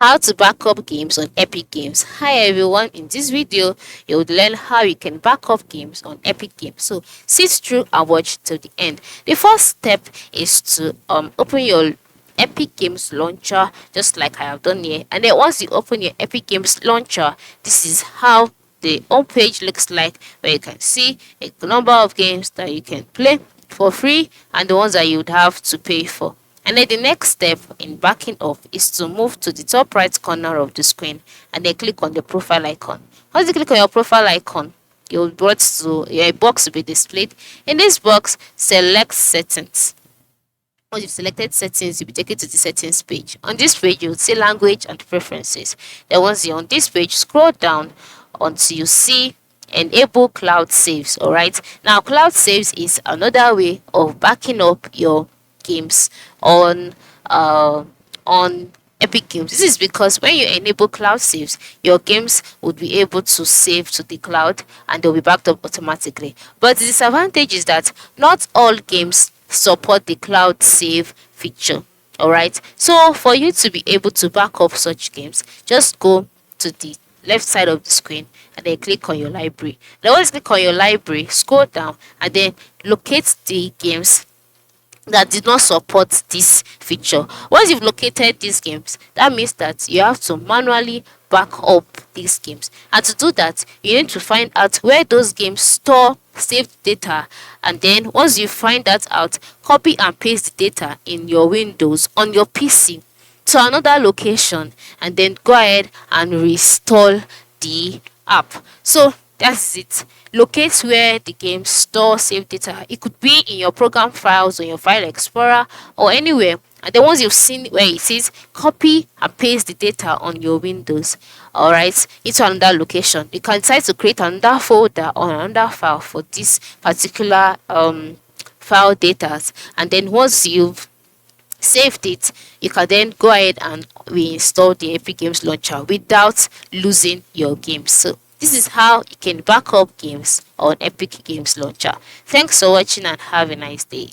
How to back up games on Epic Games. Hi everyone, in this video you will learn how you can back up games on Epic Games. So sit through and watch till the end. The first step is to open your Epic Games launcher, just like I have done here. And then once you open your Epic Games launcher, this is how the home page looks like, where you can see a number of games that you can play for free and the ones that you would have to pay for. And then the next step in backing up is to move to the top right corner of the screen and then click on the profile icon. Once you click on your profile icon, you'll be brought to your box will be displayed. In this box, select settings. Once you've selected settings, you'll be taken to the settings page. On this page, you'll see language and preferences. Then once you're on this page, scroll down until you see enable cloud saves. All right, now cloud saves is another way of backing up your games on Epic Games. This is because when you enable cloud saves, your games would be able to save to the cloud and they'll be backed up automatically. But the disadvantage is that not all games support the cloud save feature. Alright, so for you to be able to back up such games, just go to the left side of the screen and then click on your library. Then once you click on your library, scroll down and then locate the games that did not support this feature. Once you've located these games, that means that you have to manually back up these games, and to do that you need to find out where those games store saved data, and then once you find that out, copy and paste the data in your Windows on your PC to another location and then go ahead and reinstall the app. So that's it. Locate where the game store save data. It could be in your program files or your file explorer or anywhere. And then once you've seen where it says, copy and paste the data on your Windows, alright, into another location. You can decide to create another folder or another file for this particular file data. And then once you've saved it, you can then go ahead and reinstall the Epic Games launcher without losing your games. So this is how you can back up games on Epic Games Launcher. Thanks for watching and have a nice day.